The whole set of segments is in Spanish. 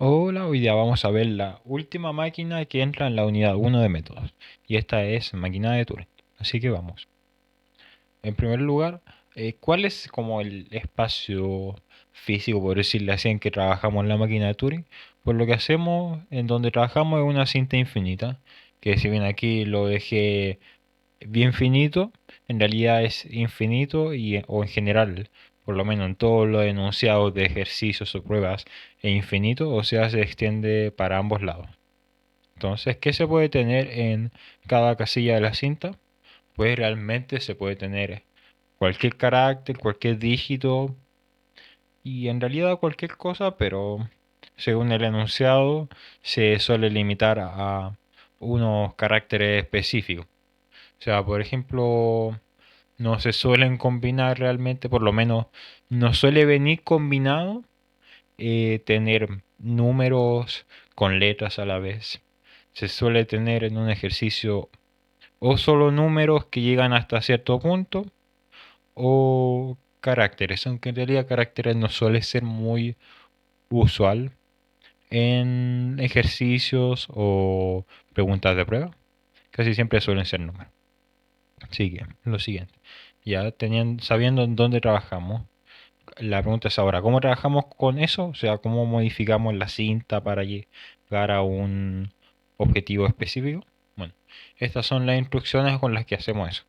Hola, hoy día vamos a ver la última máquina que entra en la unidad 1 de métodos, y esta es máquina de Turing. Así que vamos. En primer lugar, ¿cuál es como el espacio físico, por decirlo así, en que trabajamos en la máquina de Turing? Pues lo que hacemos en donde trabajamos es una cinta infinita, que si bien aquí lo dejé bien finito, en realidad es infinito o en general, por lo menos en todos los enunciados de ejercicios o pruebas, es infinito, o sea, se extiende para ambos lados. Entonces, ¿qué se puede tener en cada casilla de la cinta? Pues realmente se puede tener cualquier carácter, cualquier dígito y en realidad cualquier cosa, pero según el enunciado se suele limitar a unos caracteres específicos. O sea, por ejemplo, no se suelen combinar realmente, por lo menos no suele venir combinado tener números con letras a la vez. Se suele tener en un ejercicio o solo números que llegan hasta cierto punto o caracteres, aunque en realidad caracteres no suele ser muy usual en ejercicios o preguntas de prueba. Casi siempre suelen ser números. Sigue, lo siguiente. Ya sabiendo en dónde trabajamos, la pregunta es ahora, ¿cómo trabajamos con eso? O sea, ¿cómo modificamos la cinta para llegar a un objetivo específico? Bueno, estas son las instrucciones con las que hacemos eso.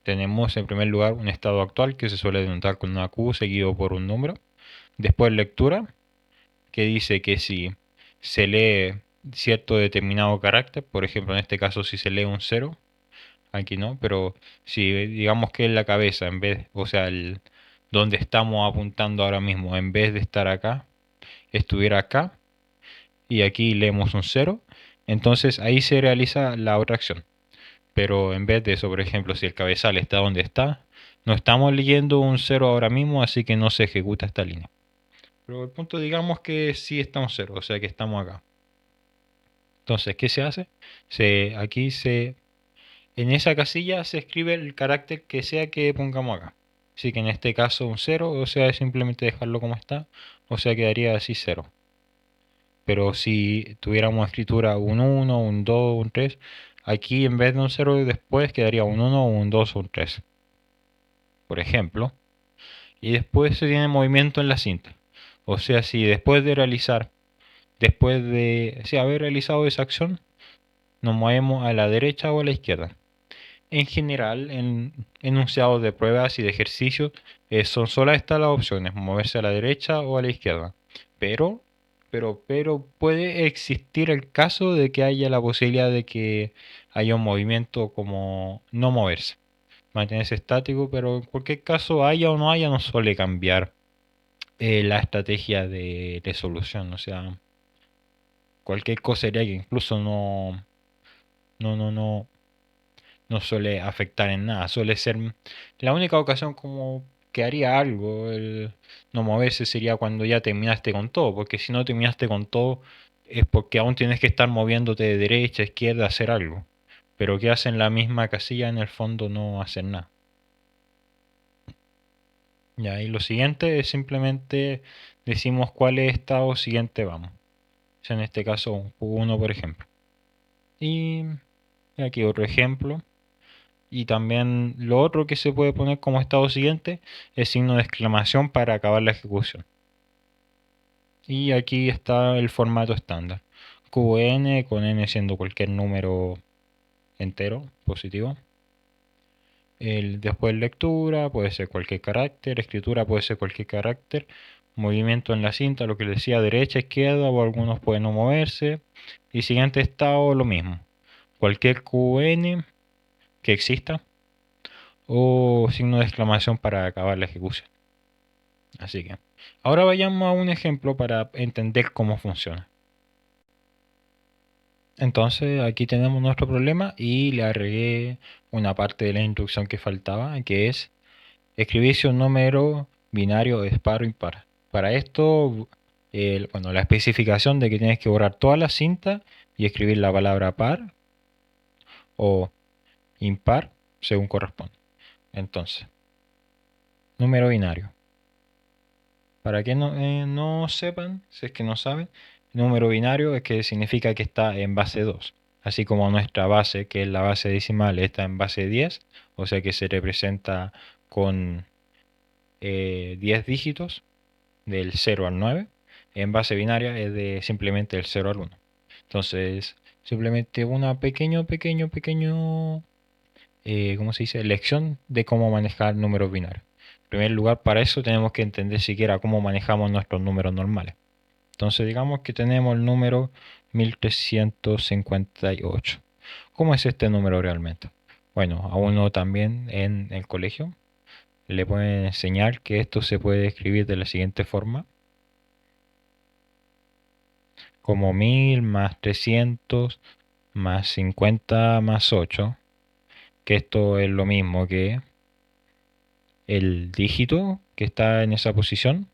Tenemos en primer lugar un estado actual que se suele denotar con una Q seguido por un número. Después lectura, que dice que si se lee cierto determinado carácter, por ejemplo en este caso si se lee un cero, aquí no, pero si digamos que en la cabeza, en vez, o sea, donde estamos apuntando ahora mismo, en vez de estar acá, estuviera acá, y aquí leemos un cero, entonces ahí se realiza la otra acción. Pero en vez de eso, por ejemplo, si el cabezal está donde está, no estamos leyendo un cero ahora mismo, así que no se ejecuta esta línea. Pero el punto digamos que sí está un cero, o sea que estamos acá. Entonces, ¿qué se hace? Aquí en esa casilla se escribe el carácter que sea que pongamos acá. Así que en este caso un cero, o sea, es simplemente dejarlo como está, o sea, quedaría así cero. Pero si tuviéramos escritura un uno, un 2, un 3, aquí en vez de un cero después quedaría un uno, un 2, un 3, por ejemplo. Y después se tiene movimiento en la cinta. O sea, si después de haber realizado esa acción, nos movemos a la derecha o a la izquierda. En general, en enunciados de pruebas y de ejercicios, son solo estas las opciones, moverse a la derecha o a la izquierda. Pero, pero puede existir el caso de que haya la posibilidad de que haya un movimiento como no moverse, mantenerse estático, pero en cualquier caso, haya o no haya, no suele cambiar la estrategia de resolución. O sea, cualquier cosa sería que incluso no, no, no, no suele afectar en nada. Suele ser la única ocasión como que haría algo el no moverse sería cuando ya terminaste con todo, porque si no terminaste con todo es porque aún tienes que estar moviéndote de derecha a izquierda a hacer algo. Pero que hacen la misma casilla en el fondo no hacen nada. Ya, y lo siguiente es simplemente decimos cuál estado siguiente vamos. O sea, en este caso un Q1 por ejemplo. Y aquí otro ejemplo. Y también lo otro que se puede poner como estado siguiente es signo de exclamación para acabar la ejecución. Y aquí está el formato estándar. QN con n siendo cualquier número entero positivo. Después lectura puede ser cualquier carácter, escritura puede ser cualquier carácter, movimiento en la cinta, lo que les decía, derecha, izquierda o algunos pueden no moverse. Y siguiente estado lo mismo. Cualquier QN que exista o signo de exclamación para acabar la ejecución. Así que ahora vayamos a un ejemplo para entender cómo funciona. Entonces aquí tenemos nuestro problema y le agregué una parte de la instrucción que faltaba, que es escribir si un número binario es par o impar. Para esto, bueno, la especificación de que tienes que borrar toda la cinta y escribir la palabra par o impar según corresponde. Entonces, número binario. Para que no sepan, si es que no saben, Número binario es que significa que está en base 2. Así como nuestra base, que es la base decimal, está en base 10, o sea que se representa con 10 dígitos del 0 al 9. En base binaria es de simplemente del 0 al 1. Entonces, simplemente una pequeño, ¿cómo se dice? Lección de cómo manejar números binarios. En primer lugar, para eso tenemos que entender siquiera cómo manejamos nuestros números normales. Entonces, digamos que tenemos el número 1358. ¿Cómo es este número realmente? Bueno, a uno también en el colegio le pueden enseñar que esto se puede escribir de la siguiente forma: como 1000 más 300 más 50 más 8, que esto es lo mismo que el dígito que está en esa posición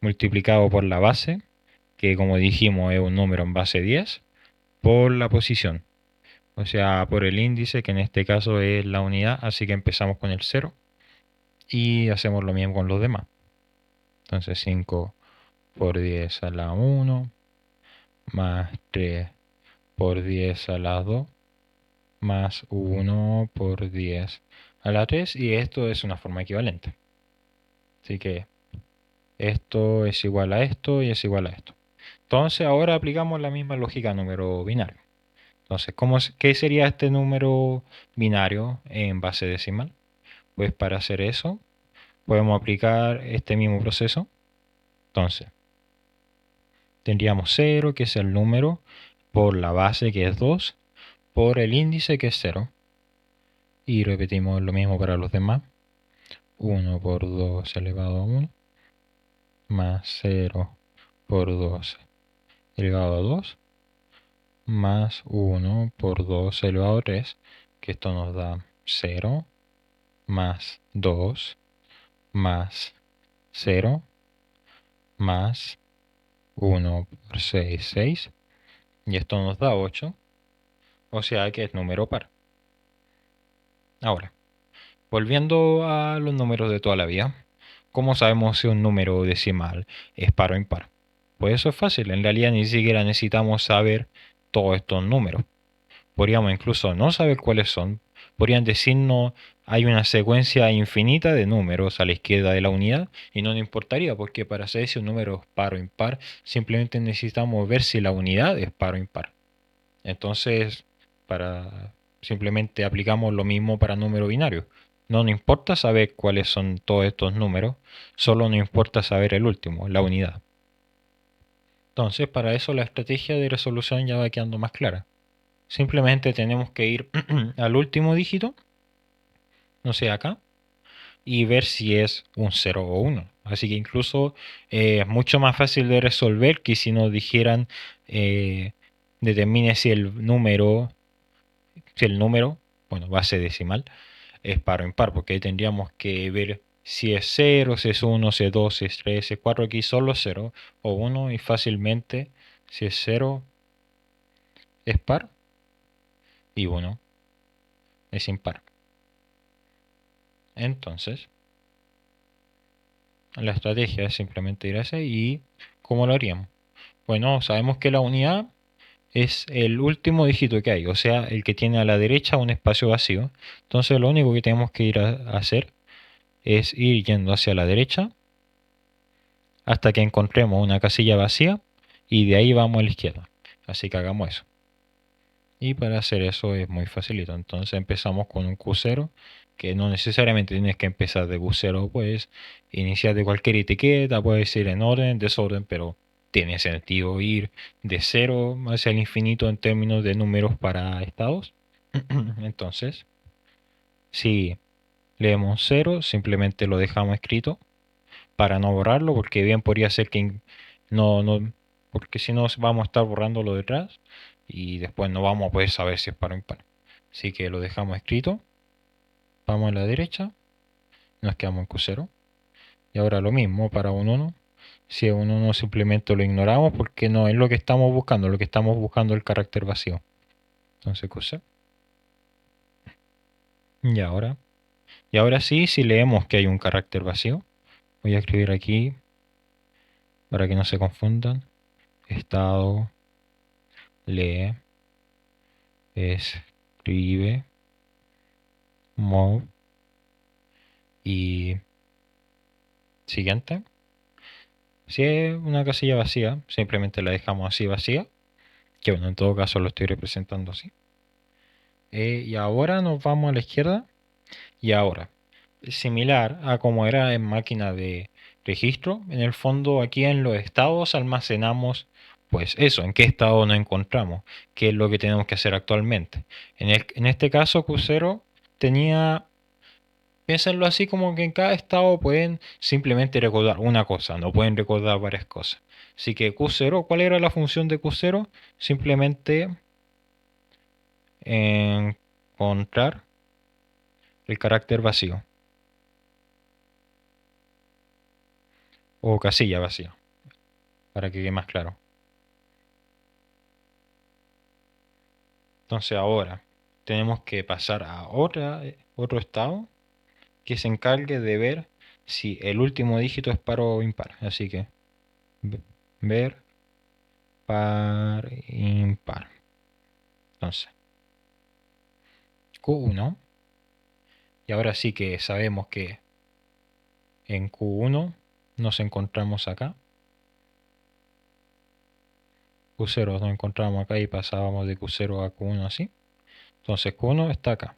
multiplicado por la base, que como dijimos es un número en base 10, por la posición, o sea, por el índice, que en este caso es la unidad, así que empezamos con el 0 y hacemos lo mismo con los demás. Entonces 5 por 10 a la 1 más 3 por 10 a la 2 más 1 por 10 a la 3, y esto es una forma equivalente. Así que esto es igual a esto y es igual a esto. Entonces ahora aplicamos la misma lógica a número binario. Entonces, ¿qué sería este número binario en base decimal? Pues para hacer eso podemos aplicar este mismo proceso. Entonces, tendríamos 0, que es el número, por la base, que es 2, por el índice, que es 0. Y repetimos lo mismo para los demás. 1 por 2 elevado a 1, más 0 por 2 elevado a 2, más 1 por 2 elevado a 3, que esto nos da 0, más 2, más 0, más 1 por 6, 6, y esto nos da 8, o sea que es número par. Ahora, volviendo a los números de toda la vida, ¿cómo sabemos si un número decimal es par o impar? Pues eso es fácil, en realidad ni siquiera necesitamos saber todos estos números. Podríamos incluso no saber cuáles son. Podrían decirnos hay una secuencia infinita de números a la izquierda de la unidad y no nos importaría, porque para saber si un número es par o impar simplemente necesitamos ver si la unidad es par o impar. Entonces, para simplemente aplicamos lo mismo para número binario. No nos importa saber cuáles son todos estos números, solo nos importa saber el último, la unidad. Entonces, para eso la estrategia de resolución ya va quedando más clara. Simplemente tenemos que ir al último dígito, no sé, acá, y ver si es un 0 o 1. Así que incluso es mucho más fácil de resolver que si nos dijeran eh, determine si el número, bueno, base decimal, es par o impar, porque ahí tendríamos que ver si es 0, si es 1, si es 2, si es 3, si es 4. Aquí solo 0 o 1, y fácilmente si es 0 es par y 1 es impar. Entonces, la estrategia es simplemente ir a ese. ¿Y cómo lo haríamos? Bueno, sabemos que la unidad es el último dígito que hay, o sea, el que tiene a la derecha un espacio vacío. Entonces lo único que tenemos que ir a hacer es ir yendo hacia la derecha hasta que encontremos una casilla vacía y de ahí vamos a la izquierda. Así que hagamos eso. Y para hacer eso es muy facilito. Entonces empezamos con un Q0, que no necesariamente tienes que empezar de Q0, puedes iniciar de cualquier etiqueta, puedes ir en orden, desorden, pero tiene sentido ir de 0 hacia el infinito en términos de números para estados. Entonces, si leemos 0, simplemente lo dejamos escrito para no borrarlo, porque bien podría ser que no, porque si no vamos a estar borrándolo detrás y después no vamos a poder saber si es par o impar. Así que lo dejamos escrito, vamos a la derecha, nos quedamos en Q0. Y ahora lo mismo para un 1. Si es un 1 simplemente lo ignoramos porque no es lo que estamos buscando, es el carácter vacío. Entonces Q0. Y ahora, y ahora sí, si leemos que hay un carácter vacío, voy a escribir aquí para que no se confundan. estado, lee, escribe, move y siguiente. Si es una casilla vacía, simplemente la dejamos así vacía, que bueno, en todo caso lo estoy representando así. Y ahora nos vamos a la izquierda y ahora, similar a como era en máquina de registro, en el fondo aquí en los estados almacenamos pues eso, en qué estado nos encontramos, qué es lo que tenemos que hacer actualmente. En este caso Q0 tenía, piénsenlo así como que en cada estado pueden simplemente recordar una cosa, no pueden recordar varias cosas. Así que Q0, ¿cuál era la función de Q0? Simplemente encontrar el carácter vacío o casilla vacía, para que quede más claro. Entonces ahora tenemos que pasar a otro estado que se encargue de ver si el último dígito es par o impar. Así que ver par impar. Entonces Q1. Y ahora sí que sabemos que en Q1 nos encontramos acá. Q0 nos encontramos acá y pasábamos de Q0 a Q1 así. Entonces Q1 está acá.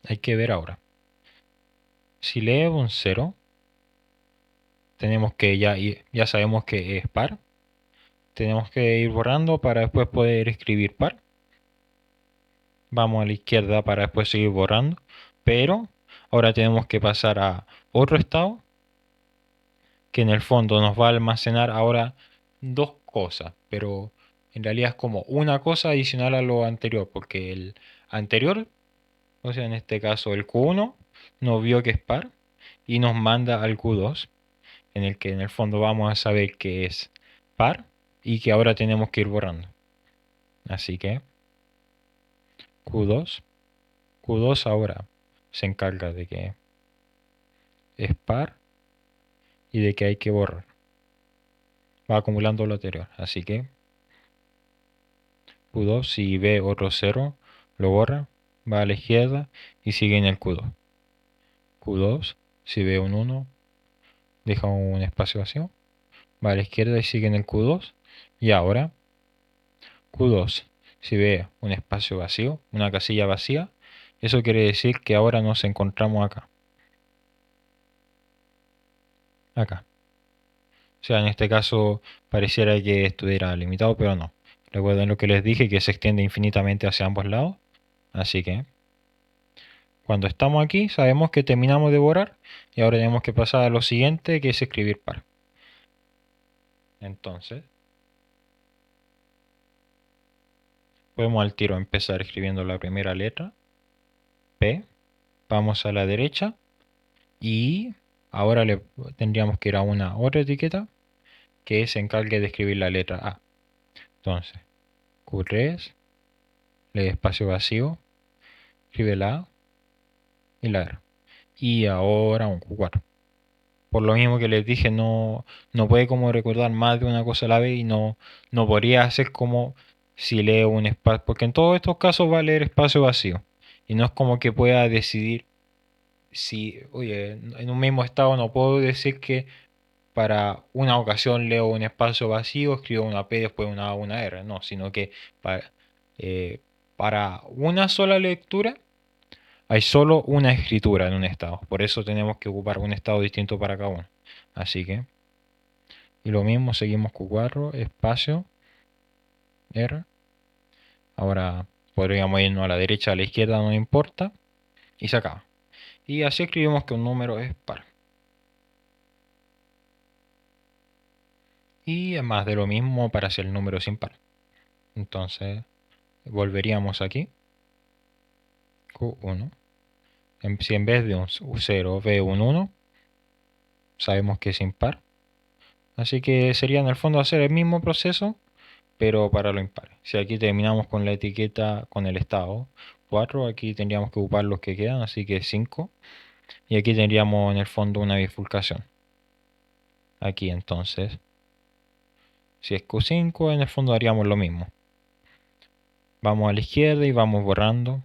Hay que ver ahora. Si lee un 0, tenemos que ya sabemos que es par. Tenemos que ir borrando para después poder escribir par. Vamos a la izquierda para después seguir borrando. Pero ahora tenemos que pasar a otro estado que en el fondo nos va a almacenar ahora dos cosas. Pero en realidad es como una cosa adicional a lo anterior. Porque el anterior, o sea en este caso el Q1, nos vio que es par y nos manda al Q2, en el que en el fondo vamos a saber que es par y que ahora tenemos que ir borrando. Así que Q2, Q2 ahora se encarga de que es par y de que hay que borrar. Va acumulando lo anterior. Así que Q2, si ve otro 0, lo borra, va a la izquierda y sigue en el Q2. Q2, si ve un 1, deja un espacio vacío, va a la izquierda y sigue en el Q2. Y ahora Q2, si ve un espacio vacío, una casilla vacía, eso quiere decir que ahora nos encontramos acá. Acá. O sea, en este caso pareciera que estuviera limitado, pero no. Recuerden lo que les dije, que se extiende infinitamente hacia ambos lados. Así que cuando estamos aquí sabemos que terminamos de borrar y ahora tenemos que pasar a lo siguiente, que es escribir par. Entonces, podemos al tiro empezar escribiendo la primera letra, P. Vamos a la derecha y ahora le tendríamos que ir a una otra etiqueta que se encargue de escribir la letra A. Entonces, Q3, lee espacio vacío, escribe la A y la R. Y ahora un Q4. Por lo mismo que les dije, no puede como recordar más de una cosa a la vez y no podría hacer como si lee un espacio, porque en todos estos casos va a leer espacio vacío. Y no es como que pueda decidir si, oye, en un mismo estado no puedo decir que para una ocasión leo un espacio vacío, escribo una P, después una A, una R, no, sino que para, eh, para una sola lectura hay solo una escritura en un estado. Por eso tenemos que ocupar un estado distinto para cada uno. Así que, y lo mismo, seguimos Q4, espacio, R. Ahora podríamos irnos a la derecha, a la izquierda, no importa. Y se acaba. Y así escribimos que un número es par. Y es más de lo mismo para si el número es impar. Entonces, volveríamos aquí. Q1. Si en vez de un 0 ve un 1, sabemos que es impar. Así que sería en el fondo hacer el mismo proceso, pero para lo impar. Si aquí terminamos con la etiqueta, con el estado 4, aquí tendríamos que ocupar los que quedan, así que 5. Y aquí tendríamos en el fondo una bifurcación. Aquí entonces Si es Q5, en el fondo haríamos lo mismo. Vamos a la izquierda y vamos borrando.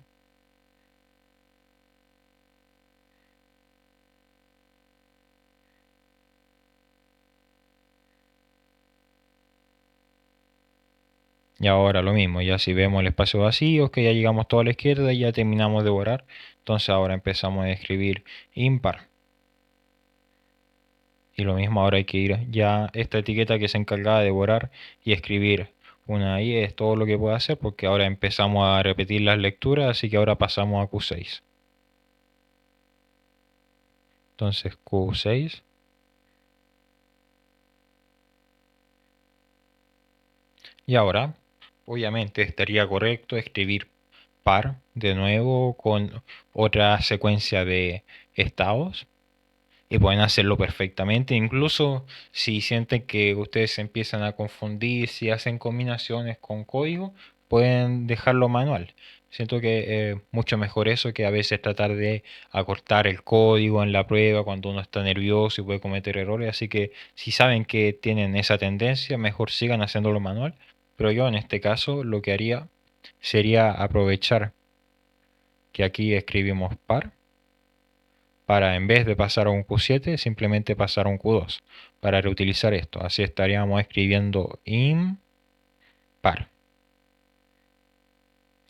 Y ahora lo mismo, ya si vemos el espacio vacío, que ya llegamos toda a la izquierda y ya terminamos de borrar. Entonces ahora empezamos a escribir impar. Y lo mismo ahora hay que ir ya esta etiqueta que se encargaba de borrar y escribir una I es todo lo que puede hacer porque ahora empezamos a repetir las lecturas, así que ahora pasamos a Q6. Entonces Q6. Y ahora, obviamente estaría correcto escribir par de nuevo con otra secuencia de estados y pueden hacerlo perfectamente. Incluso si sienten que ustedes se empiezan a confundir, si hacen combinaciones con código, pueden dejarlo manual. Siento que mucho mejor eso que a veces tratar de acortar el código en la prueba cuando uno está nervioso y puede cometer errores. Así que si saben que tienen esa tendencia, mejor sigan haciéndolo manual. Pero yo en este caso lo que haría sería aprovechar que aquí escribimos par para en vez de pasar a un Q7 simplemente pasar a un Q2 para reutilizar esto. Así estaríamos escribiendo impar.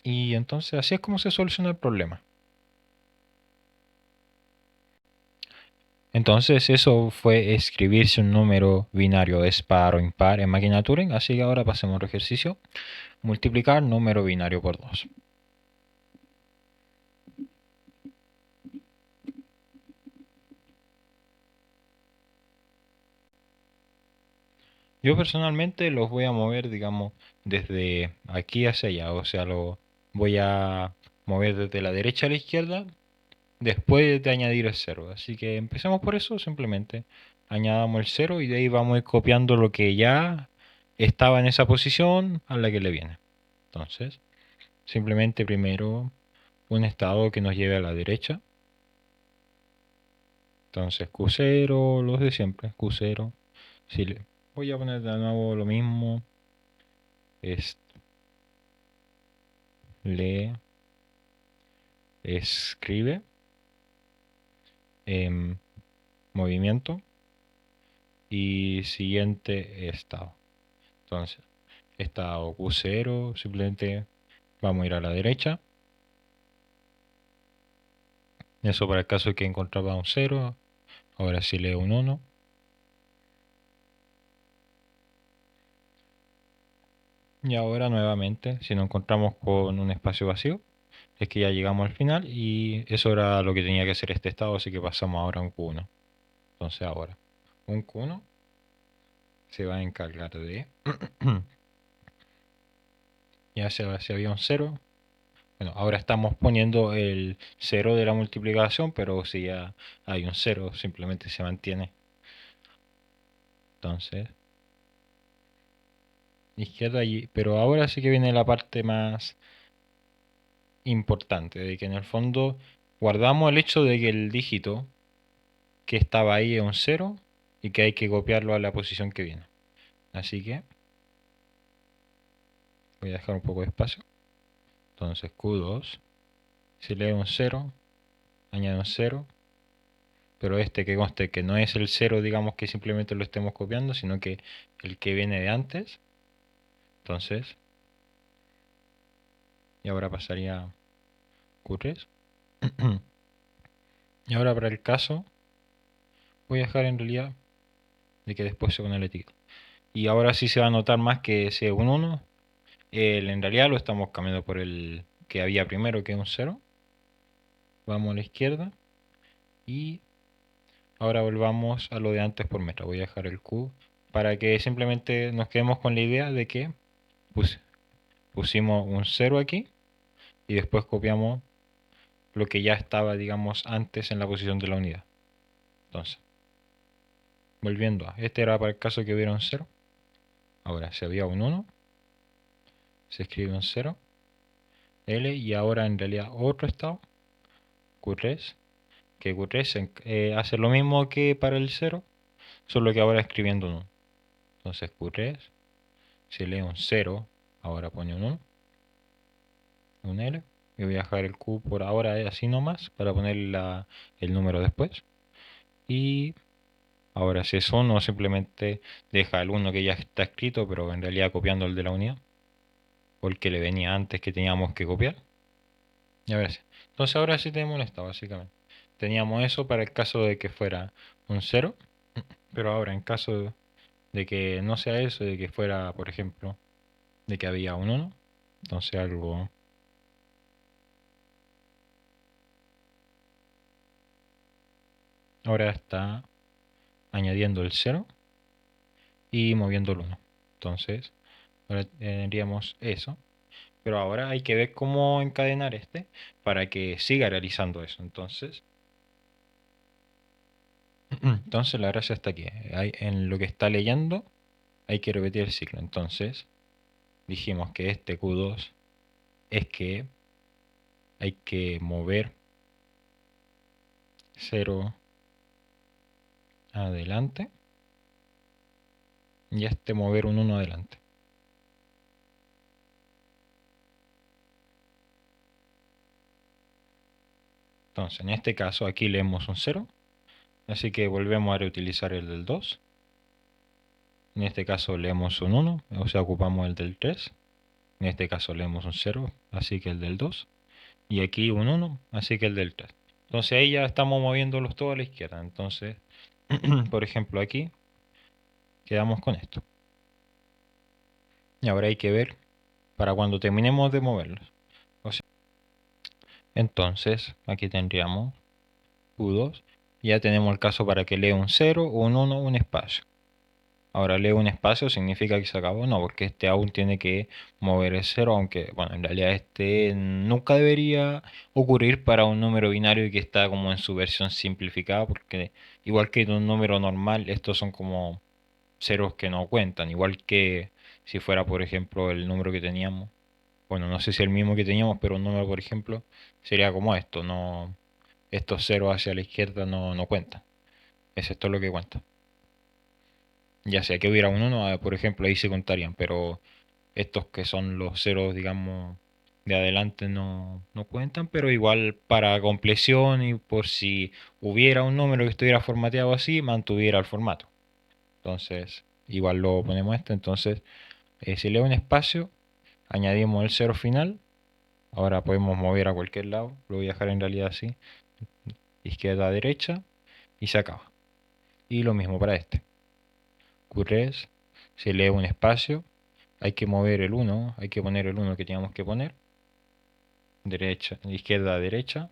Y entonces así es como se soluciona el problema. Entonces eso fue escribir si un número binario es par o impar en máquina Turing. Así que ahora pasemos al ejercicio. Multiplicar número binario por 2. Yo personalmente los voy a mover, digamos, desde aquí hacia allá. O sea, lo voy a mover desde la derecha a la izquierda después de añadir el cero. Así que empecemos por eso, simplemente añadamos el cero y de ahí vamos a ir copiando lo que ya estaba en esa posición a la que le viene. Entonces, simplemente primero un estado que nos lleve a la derecha. Entonces Q0, los de siempre, Q0. Si le, voy a poner de nuevo lo mismo. Es, lee, escribe, em, movimiento y siguiente estado. Entonces, estado Q0, simplemente vamos a ir a la derecha. Eso para el caso de que encontraba un 0. Ahora sí leo un 1. Y ahora nuevamente, si nos encontramos con un espacio vacío, es que ya llegamos al final y eso era lo que tenía que hacer este estado, así que pasamos ahora a un Q1. Entonces ahora, un Q1 se va a encargar de... ya si había un 0. Bueno, ahora estamos poniendo el 0 de la multiplicación, pero si ya hay un 0, simplemente se mantiene. Entonces, izquierda y... Pero ahora sí que viene la parte más importante, de que en el fondo guardamos el hecho de que el dígito que estaba ahí es un 0 y que hay que copiarlo a la posición que viene. Así que voy a dejar un poco de espacio. Entonces Q2, si lee un 0, añade un 0, pero este que conste que no es el 0, digamos que simplemente lo estemos copiando, sino que el que viene de antes. Entonces, y ahora pasaría Q3. Y ahora para el caso, voy a dejar en realidad de que después se pone el etiqueta. Y ahora sí se va a notar más que ese un 1, en realidad lo estamos cambiando por el que había primero, que es un 0. Vamos a la izquierda y ahora volvamos a lo de antes por metro. Voy a dejar el Q para que simplemente nos quedemos con la idea de que pus- pusimos un 0 aquí y después copiamos lo que ya estaba, digamos, antes en la posición de la unidad. Entonces, volviendo a, este era para el caso que hubiera un 0. Ahora, si había un 1, se escribe un 0, L, y ahora en realidad otro estado, Q3, que Q3 hace lo mismo que para el 0, solo que ahora escribiendo un 1. Entonces Q3, si lee un 0, ahora pone un 1, un L. Y voy a dejar el Q por ahora así nomás para poner el número después. Y ahora si es 1, simplemente deja el 1 que ya está escrito, pero en realidad copiando el de la unidad. O el que le venía antes que teníamos que copiar. Y ahora sí. Entonces ahora sí tenemos un estado, básicamente. Teníamos eso para el caso de que fuera un 0, pero ahora en caso de que no sea eso, de que fuera, por ejemplo, de que había un 1, entonces algo... Ahora está añadiendo el 0 y moviendo el 1. Entonces, ahora tendríamos eso. Pero ahora hay que ver cómo encadenar este para que siga realizando eso. Entonces la gracia está aquí. En lo que está leyendo hay que repetir el ciclo. Entonces dijimos que este Q2 es que hay que mover 0 adelante y este mover un 1 adelante. Entonces en este caso aquí leemos un 0, así que volvemos a reutilizar el del 2. En este caso leemos un 1, o sea ocupamos el del 3. En este caso leemos un 0, así que el del 2. Y aquí un 1, así que el del 3. Entonces ahí ya estamos moviéndolos todos a la izquierda. Entonces, por ejemplo aquí, quedamos con esto. Y ahora hay que ver para cuando terminemos de moverlos. O sea, entonces, aquí tendríamos Q2. Ya tenemos el caso para que lea un 0, un 1, un espacio. Ahora leo un espacio, significa que se acabó. No, porque este aún tiene que mover el 0, aunque, bueno, en realidad este nunca debería ocurrir para un número binario y que está como en su versión simplificada, porque igual que en un número normal, estos son como ceros que no cuentan, igual que si fuera, por ejemplo, el número que teníamos. Bueno, no sé si el mismo que teníamos, pero un número, por ejemplo, sería como esto, no, estos ceros hacia la izquierda no cuentan. Es esto lo que cuenta. Ya sea que hubiera un 1, por ejemplo, ahí se contarían, pero estos que son los ceros, digamos, de adelante no cuentan, pero igual para compleción y por si hubiera un número que estuviera formateado así, mantuviera el formato. Entonces, igual lo ponemos esto. Entonces, si leo un espacio, añadimos el cero final. Ahora podemos mover a cualquier lado. Lo voy a dejar en realidad así. Izquierda a derecha y se acaba. Y lo mismo para este. Q3, si leo un espacio, hay que mover el 1, hay que poner el 1 que teníamos que poner. Derecha, izquierda a derecha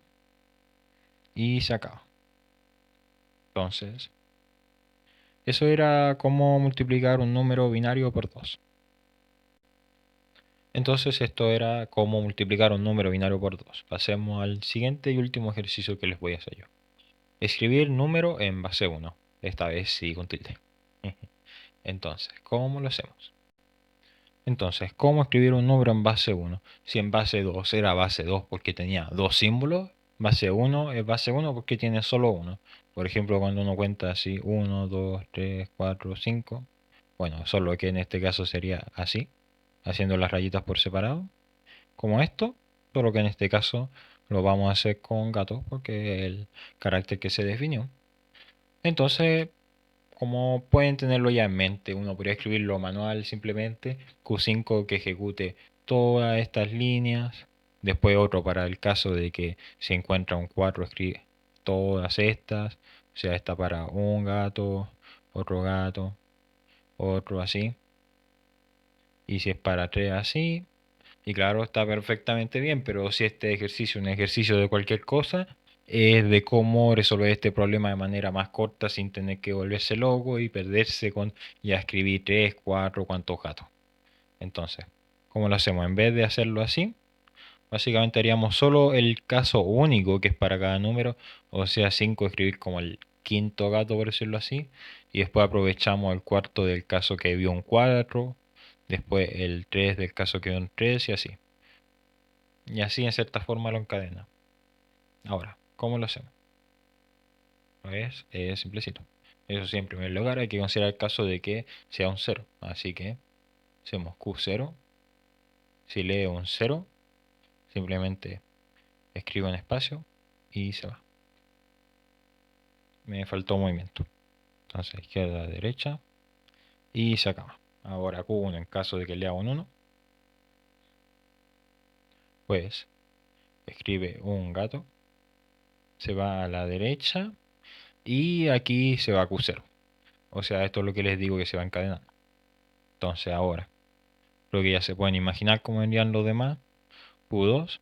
y se acaba. Entonces, eso era cómo multiplicar un número binario por 2. Entonces esto era cómo multiplicar un número binario por 2. Pasemos al siguiente y último ejercicio que les voy a hacer yo. Escribir número en base 1. Esta vez sí con tilde. Entonces, ¿cómo lo hacemos? Entonces, ¿cómo escribir un número en base 1? Si en base 2 era base 2 porque tenía dos símbolos, base 1 es base 1 porque tiene solo uno. Por ejemplo, cuando uno cuenta así, 1, 2, 3, 4, 5. Bueno, solo que en este caso sería así, haciendo las rayitas por separado, como esto, solo que en este caso lo vamos a hacer con gato porque es el carácter que se definió. Entonces, como pueden tenerlo ya en mente, uno podría escribirlo manual simplemente, Q5 que ejecute todas estas líneas, después otro para el caso de que se encuentra un 4 escribe todas estas, o sea, esta para un gato, otro así, y si es para 3 así, y claro, está perfectamente bien, pero si este ejercicio es un ejercicio de cualquier cosa, es de cómo resolver este problema de manera más corta sin tener que volverse loco y perderse con ya escribir 3, 4, cuántos gatos. Entonces, ¿cómo lo hacemos? En vez de hacerlo así, básicamente haríamos solo el caso único que es para cada número, o sea, 5 escribir como el quinto gato, por decirlo así, y después aprovechamos el cuarto del caso que vio un 4, después el 3 del caso que vio un 3 y así. Y así en cierta forma lo encadena. Ahora, ¿cómo lo hacemos? Es simplecito. Eso sí, en primer lugar hay que considerar el caso de que sea un cero. Así que hacemos Q0. Si lee un 0, simplemente escribo en espacio y se va. Me faltó movimiento. Entonces izquierda a derecha y se acaba. Ahora Q1 en caso de que lea un 1, pues escribe un gato, se va a la derecha y aquí se va a Q0. O sea, esto es lo que les digo que se va encadenando. Entonces ahora, creo que ya se pueden imaginar cómo vendrían los demás. Q2,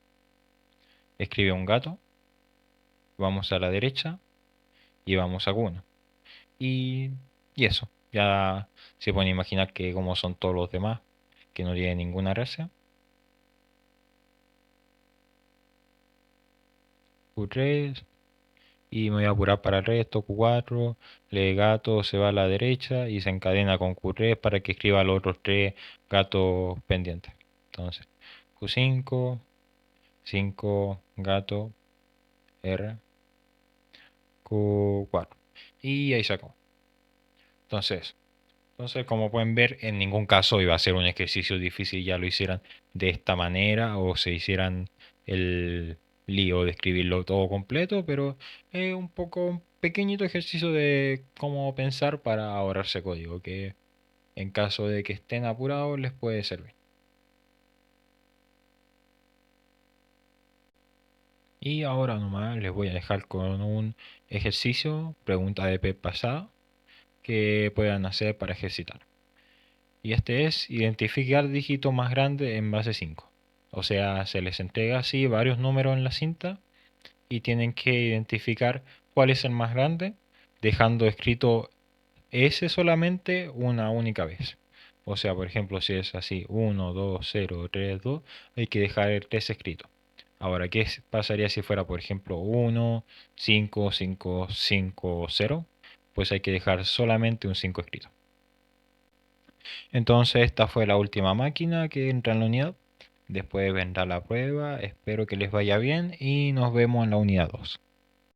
escribe un gato, vamos a la derecha y vamos a Q1. Y, y eso, ya se pueden imaginar que como son todos los demás, que no tienen ninguna gracia. Q3, y me voy a apurar para el resto. Q4, lee gato, se va a la derecha y se encadena con Q3 para que escriba los otros tres gatos pendientes. Entonces, Q5, 5, gato, R, Q4. Y ahí se acabó. Entonces, como pueden ver, en ningún caso iba a ser un ejercicio difícil, ya lo hicieran de esta manera o se hicieran el lío de escribirlo todo completo, pero es un poco un pequeñito ejercicio de cómo pensar para ahorrarse código, que en caso de que estén apurados les puede servir. Y ahora nomás les voy a dejar con un ejercicio, pregunta de Pep pasada, que puedan hacer para ejercitar. Y este es identificar dígito más grande en base 5. O sea, se les entrega así varios números en la cinta y tienen que identificar cuál es el más grande, dejando escrito ese solamente una única vez. O sea, por ejemplo, si es así 1, 2, 0, 3, 2, hay que dejar el 3 escrito. Ahora, ¿qué pasaría si fuera, por ejemplo, 1, 5, 5, 5, 0? Pues hay que dejar solamente un 5 escrito. Entonces esta fue la última máquina que entra en la unidad. Después vendrá la prueba. Espero que les vaya bien y nos vemos en la unidad 2.